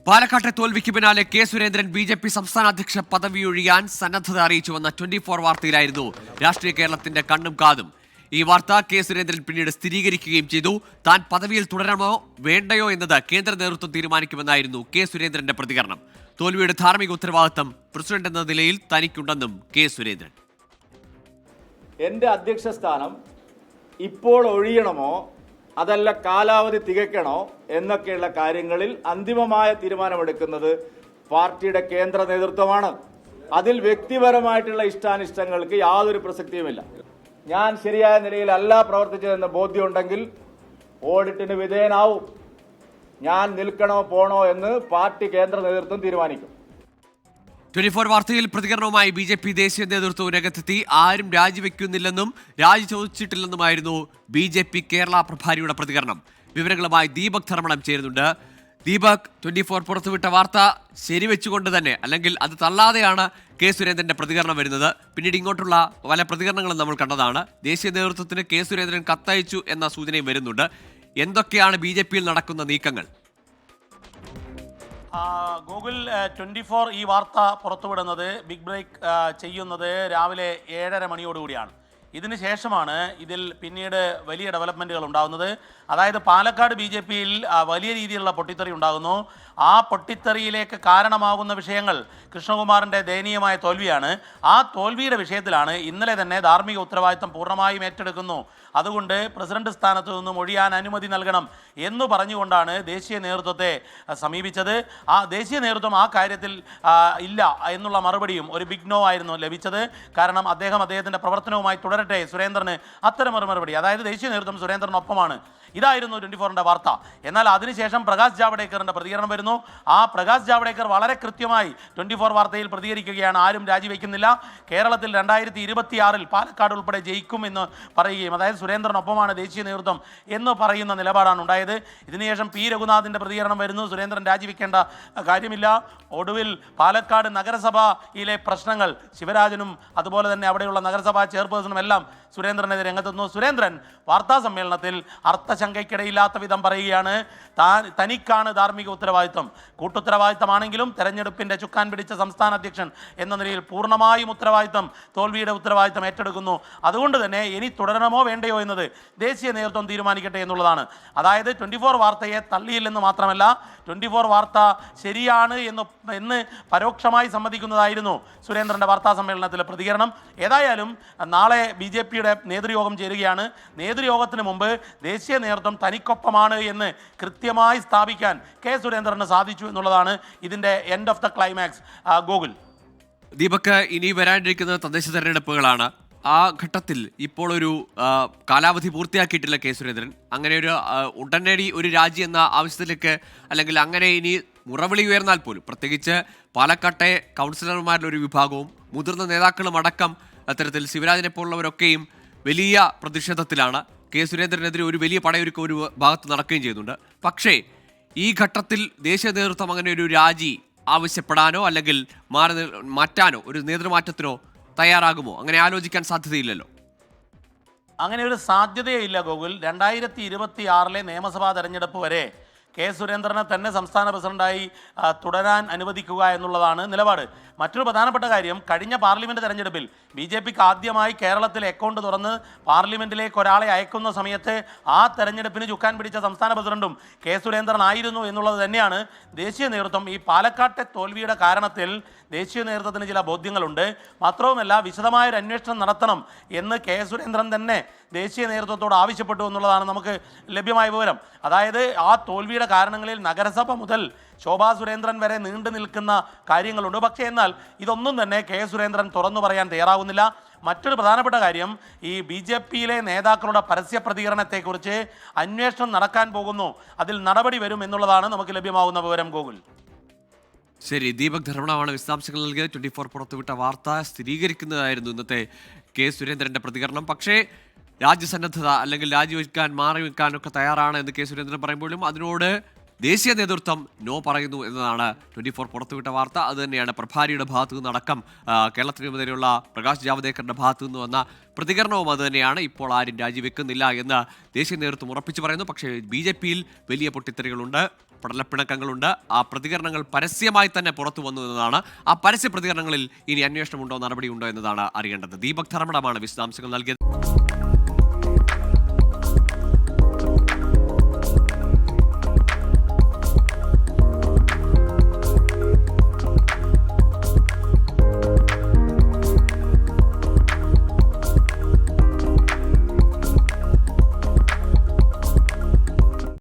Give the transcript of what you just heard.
പാലക്കാട്ടെ തോൽവിക്ക് പിന്നാലെ കെ സുരേന്ദ്രൻ ബി.ജെ.പി സംസ്ഥാന അധ്യക്ഷ പദവി ഒഴിയാൻ സന്നദ്ധത അറിയിച്ചുവെന്ന 24 വാർത്തയിലായിരുന്നു രാഷ്ട്രീയ കേരളത്തിന്റെ കണ്ണും കാതും. ഈ വാർത്ത കെ സുരേന്ദ്രൻ പിന്നീട് സ്ഥിരീകരിക്കുകയും ചെയ്തു. താൻ പദവിയിൽ തുടരണമോ വേണ്ടയോ എന്നത് കേന്ദ്ര നേതൃത്വം തീരുമാനിക്കുമെന്നായിരുന്നു കെ സുരേന്ദ്രന്റെ പ്രതികരണം. തോൽവിയുടെ ധാർമ്മിക ഉത്തരവാദിത്തം പ്രസിഡന്റ് എന്ന നിലയിൽ തനിക്കുണ്ടെന്നും കെ സുരേന്ദ്രൻ. എൻ്റെ അധ്യക്ഷ സ്ഥാനം ഇപ്പോൾ ഒഴിയണമോ അതല്ല കാലാവധി തികയ്ക്കണോ എന്നൊക്കെയുള്ള കാര്യങ്ങളിൽ അന്തിമമായ തീരുമാനമെടുക്കുന്നത് പാർട്ടിയുടെ കേന്ദ്ര നേതൃത്വമാണ്. അതിൽ വ്യക്തിപരമായിട്ടുള്ള ഇഷ്ടാനിഷ്ടങ്ങൾക്ക് യാതൊരു പ്രസക്തിയുമില്ല. ഞാൻ ശരിയായ നിലയിലല്ല പ്രവർത്തിച്ചതെന്ന് ബോധ്യമുണ്ടെങ്കിൽ ഓഡിറ്റിന് വിധേയനാവും. ഞാൻ നിൽക്കണോ പോണോ എന്ന് പാർട്ടി കേന്ദ്ര നേതൃത്വം തീരുമാനിക്കും. 24 വാർത്തയിൽ പ്രതികരണവുമായി ബി.ജെ.പി ദേശീയ നേതൃത്വവും രംഗത്തെത്തി. ആരും രാജിവെക്കുന്നില്ലെന്നും രാജി ചോദിച്ചിട്ടില്ലെന്നുമായിരുന്നു ബി.ജെ.പി കേരള പ്രഭാരിയുടെ പ്രതികരണം. വിവരങ്ങളുമായി ദീപക് ധർമ്മടം ചേരുന്നുണ്ട്. ദീപക്, 24 പുറത്തുവിട്ട വാർത്ത ശരിവെച്ചുകൊണ്ട് തന്നെ, അല്ലെങ്കിൽ അത് തള്ളാതെയാണ് കെ സുരേന്ദ്രന്റെ പ്രതികരണം വരുന്നത്. പിന്നീട് ഇങ്ങോട്ടുള്ള പല പ്രതികരണങ്ങളും നമ്മൾ കണ്ടതാണ്. ദേശീയ നേതൃത്വത്തിന് കെ സുരേന്ദ്രൻ കത്തയച്ചു എന്ന സൂചനയും വരുന്നുണ്ട്. എന്തൊക്കെയാണ് ബി.ജെ.പിയിൽ നടക്കുന്ന നീക്കങ്ങൾ? ഗൂഗിൾ 24 ഈ വാർത്ത പുറത്തുവിടുന്നത്, ബിഗ് ബ്രേക്ക് ചെയ്യുന്നത് രാവിലെ 7:30 മണിയോടുകൂടിയാണ്. ഇതിന് ശേഷമാണ് ഇതിൽ പിന്നീട് വലിയ ഡെവലപ്മെൻറ്റുകൾ ഉണ്ടാകുന്നത്. അതായത് പാലക്കാട് ബി.ജെ.പിയിൽ വലിയ രീതിയിലുള്ള പൊട്ടിത്തെറി ഉണ്ടാകുന്നു. ആ പൊട്ടിത്തെറിയിലേക്ക് കാരണമാകുന്ന വിഷയങ്ങൾ കൃഷ്ണകുമാറിൻ്റെ ദയനീയമായ തോൽവിയാണ്. ആ തോൽവിയുടെ വിഷയത്തിലാണ് ഇന്നലെ തന്നെ ധാർമ്മിക ഉത്തരവാദിത്തം പൂർണ്ണമായും ഏറ്റെടുക്കുന്നു, അതുകൊണ്ട് പ്രസിഡന്റ് സ്ഥാനത്തു നിന്നും ഒഴിയാൻ അനുമതി നൽകണം എന്ന് പറഞ്ഞുകൊണ്ടാണ് ദേശീയ നേതൃത്വത്തെ സമീപിച്ചത്. ആ ദേശീയ നേതൃത്വം ആ കാര്യത്തിൽ ഇല്ല എന്നുള്ള മറുപടിയും ഒരു ബിഗ് നോ ആയിരുന്നു ലഭിച്ചത്. കാരണം അദ്ദേഹത്തിൻ്റെ പ്രവർത്തനവുമായി തുടരട്ടെ സുരേന്ദ്രന് അത്തരമൊരു മറുപടി. അതായത് ദേശീയ നേതൃത്വം സുരേന്ദ്രനൊപ്പമാണ്. ഇതായിരുന്നു 24ന്റെ വാർത്ത. എന്നാൽ അതിനുശേഷം പ്രകാശ് ജാവ്ദേക്കറിൻ്റെ പ്രതികരണം വരുന്നു. ആ പ്രകാശ് ജാവ്ദേക്കർ വളരെ കൃത്യമായി 24 വാർത്തയിൽ പ്രതികരിക്കുകയാണ്. ആരും രാജിവെക്കുന്നില്ല, കേരളത്തിൽ 2026 പാലക്കാട് ഉൾപ്പെടെ ജയിക്കും എന്ന് പറയുകയും, അതായത് സുരേന്ദ്രനൊപ്പമാണ് ദേശീയ നേതൃത്വം എന്ന് പറയുന്ന നിലപാടാണ് ഉണ്ടായത്. ഇതിനുശേഷം പി രഘുനാഥിൻ്റെ പ്രതികരണം വരുന്നു. സുരേന്ദ്രൻ രാജിവെക്കേണ്ട കാര്യമില്ല. ഒടുവിൽ പാലക്കാട് നഗരസഭയിലെ പ്രശ്നങ്ങൾ ശിവരാജനും അതുപോലെ തന്നെ അവിടെയുള്ള നഗരസഭാ ചെയർപേഴ്സണും എല്ലാം സുരേന്ദ്രനെതിരെ രംഗത്തെത്തുന്നു. സുരേന്ദ്രൻ വാർത്താ സമ്മേളനത്തിൽ അർത്ഥശങ്കയ്ക്കിടയില്ലാത്ത വിധം പറയുകയാണ്, തനിക്കാണ് ധാർമ്മിക ഉത്തരവാദിത്വം. കൂട്ടുത്തരവാദിത്തമാണെങ്കിലും തെരഞ്ഞെടുപ്പിൻ്റെ ചുക്കാൻ പിടിച്ച സംസ്ഥാന അധ്യക്ഷൻ എന്ന നിലയിൽ പൂർണ്ണമായും തോൽവിയുടെ ഉത്തരവാദിത്തം ഏറ്റെടുക്കുന്നു. അതുകൊണ്ട് തന്നെ ഇനി തുടരണമോ വേണ്ടയോ എന്നത് ദേശീയ നേതൃത്വം തീരുമാനിക്കട്ടെ എന്നുള്ളതാണ്. അതായത് 24 വാർത്തയെ തള്ളിയില്ലെന്ന് മാത്രമല്ല, 24 വാർത്ത ശരിയാണ് എന്ന് പരോക്ഷമായി സമ്മതിക്കുന്നതായിരുന്നു സുരേന്ദ്രൻ്റെ വാർത്താ സമ്മേളനത്തിലെ പ്രതികരണം. ഏതായാലും നാളെ ബി.ജെ.പിയുടെ നേതൃയോഗം ചേരുകയാണ്. നേതൃയോഗത്തിന് മുമ്പ് ദേശീയ നേതൃത്വം തനിക്കൊപ്പമാണ് എന്ന് കൃത്യമായി സ്ഥാപിക്കാൻ കെ സുരേന്ദ്രന് സാധിച്ചു എന്നുള്ളതാണ് ഇതിൻ്റെ end of the climax. Google Deepak, ഇനി വരാനിരിക്കുന്ന തദ്ദേശ തെരഞ്ഞെടുപ്പുകളാണ്. ആ ഘട്ടത്തിൽ ഇപ്പോൾ ഒരു കാലാവധി പൂർത്തിയാക്കിയിട്ടില്ല കെ സുരേന്ദ്രൻ. അങ്ങനെ ഒരു ഉടനടി ഒരു രാജി എന്ന ആവശ്യത്തിലേക്ക്, അല്ലെങ്കിൽ അങ്ങനെ ഇനി മുറവിളി ഉയർന്നാൽ പോലും, പ്രത്യേകിച്ച് പാലക്കാട്ടെ കൗൺസിലർമാരിലൊരു വിഭാഗവും മുതിർന്ന നേതാക്കളും അടക്കം അത്തരത്തിൽ ശിവരാജനെ പോലുള്ളവരൊക്കെയും വലിയ പ്രതിഷേധത്തിലാണ്. കെ സുരേന്ദ്രനെതിരെ ഒരു വലിയ പടയൊരുക്കം ഒരു ഭാഗത്ത് നടക്കുകയും ചെയ്യുന്നുണ്ട്. പക്ഷേ ഈ ഘട്ടത്തിൽ ദേശീയ നേതൃത്വം അങ്ങനെ ഒരു രാജി ആവശ്യപ്പെടാനോ അല്ലെങ്കിൽ മാറ്റാനോ ഒരു നേതൃമാറ്റത്തിനോ തയ്യാറാകുമോ? അങ്ങനെ ആലോചിക്കാൻ സാധ്യതയില്ലല്ലോ. അങ്ങനെ ഒരു സാധ്യതയില്ല ഗോകുൽ. 2026 നിയമസഭാ തെരഞ്ഞെടുപ്പ് വരെ കെ സുരേന്ദ്രനെ തന്നെ സംസ്ഥാന പ്രസിഡന്റായി തുടരാൻ അനുവദിക്കുക എന്നുള്ളതാണ് നിലപാട്. മറ്റൊരു പ്രധാനപ്പെട്ട കാര്യം, കഴിഞ്ഞ പാർലമെൻറ്റ് തെരഞ്ഞെടുപ്പിൽ ബി.ജെ.പിക്ക് ആദ്യമായി കേരളത്തിൽ അക്കൗണ്ട് തുറന്ന് പാർലമെൻറ്റിലേക്ക് ഒരാളെ അയക്കുന്ന സമയത്ത് ആ തെരഞ്ഞെടുപ്പിന് ചുക്കാൻ പിടിച്ച സംസ്ഥാന പ്രസിഡന്റും കെ സുരേന്ദ്രൻ ആയിരുന്നു എന്നുള്ളത് തന്നെയാണ് ദേശീയ നേതൃത്വം. ഈ പാലക്കാട്ടെ തോൽവിയുടെ കാരണത്തിൽ ദേശീയ നേതൃത്വത്തിന് ചില ബോധ്യങ്ങളുണ്ട്. മാത്രവുമല്ല, വിശദമായൊരു അന്വേഷണം നടത്തണം എന്ന് കെ സുരേന്ദ്രൻ തന്നെ ദേശീയ നേതൃത്വത്തോട് ആവശ്യപ്പെട്ടു എന്നുള്ളതാണ് നമുക്ക് ലഭ്യമായ വിവരം. അതായത് ആ തോൽവിയുടെ കാരണങ്ങളിൽ നഗരസഭ മുതൽ ശോഭാ സുരേന്ദ്രൻ വരെ നീണ്ടു നിൽക്കുന്ന കാര്യങ്ങളുണ്ട്. പക്ഷേ എന്നാൽ ഇതൊന്നും തന്നെ കെ സുരേന്ദ്രൻ തുറന്നു പറയാൻ തയ്യാറാകുന്നില്ല. മറ്റൊരു പ്രധാനപ്പെട്ട കാര്യം, ഈ ബി.ജെ.പിയിലെ നേതാക്കളുടെ പരസ്യ പ്രതികരണത്തെക്കുറിച്ച് അന്വേഷണം നടക്കാൻ പോകുന്നു, അതിൽ നടപടി വരും എന്നുള്ളതാണ് നമുക്ക് ലഭ്യമാകുന്ന വിവരം. ഗൂഗിൾ ശരി, ദീപക് ധർമ്മടമാണ് വിശദാംശങ്ങൾ നൽകിയത്. 24 പുറത്തുവിട്ട വാർത്ത സ്ഥിരീകരിക്കുന്നതായിരുന്നു ഇന്നത്തെ കെ സുരേന്ദ്രന്റെ പ്രതികരണം. പക്ഷേ രാജ്യസന്നദ്ധത അല്ലെങ്കിൽ രാജിവെക്കാൻ മാറി വെക്കാനൊക്കെ തയ്യാറാണ് എന്ന് കെ സുരേന്ദ്രൻ പറയുമ്പോഴും അതിനോട് ദേശീയ നേതൃത്വം നോ പറയുന്നു എന്നതാണ് 24 പുറത്തുവിട്ട വാർത്ത. അതുതന്നെയാണ് പ്രഭാരിയുടെ ഭാഗത്തു നിന്നടക്കം കേരളത്തിനെതിരെയുള്ള പ്രകാശ് ജാവ്ദേക്കറിന്റെ ഭാഗത്തു നിന്ന് വന്ന പ്രതികരണവും അതുതന്നെയാണ്. ഇപ്പോൾ ആരും രാജിവെക്കുന്നില്ല എന്ന് ദേശീയ നേതൃത്വം ഉറപ്പിച്ചു പറയുന്നു. പക്ഷേ BJP-യിൽ വലിയ പൊട്ടിത്തെറികളുണ്ട്, പടലപ്പിണക്കങ്ങളുണ്ട്. ആ പ്രതികരണങ്ങൾ പരസ്യമായി തന്നെ പുറത്തു വന്നു എന്നതാണ്. ആ പരസ്യ പ്രതികരണങ്ങളിൽ ഇനി അന്വേഷണമുണ്ടോ, നടപടിയുണ്ടോ എന്നതാണ് അറിയേണ്ടത്. ദീപക് ധർമ്മടമാണ് വിശദാംശങ്ങൾ നൽകിയത്.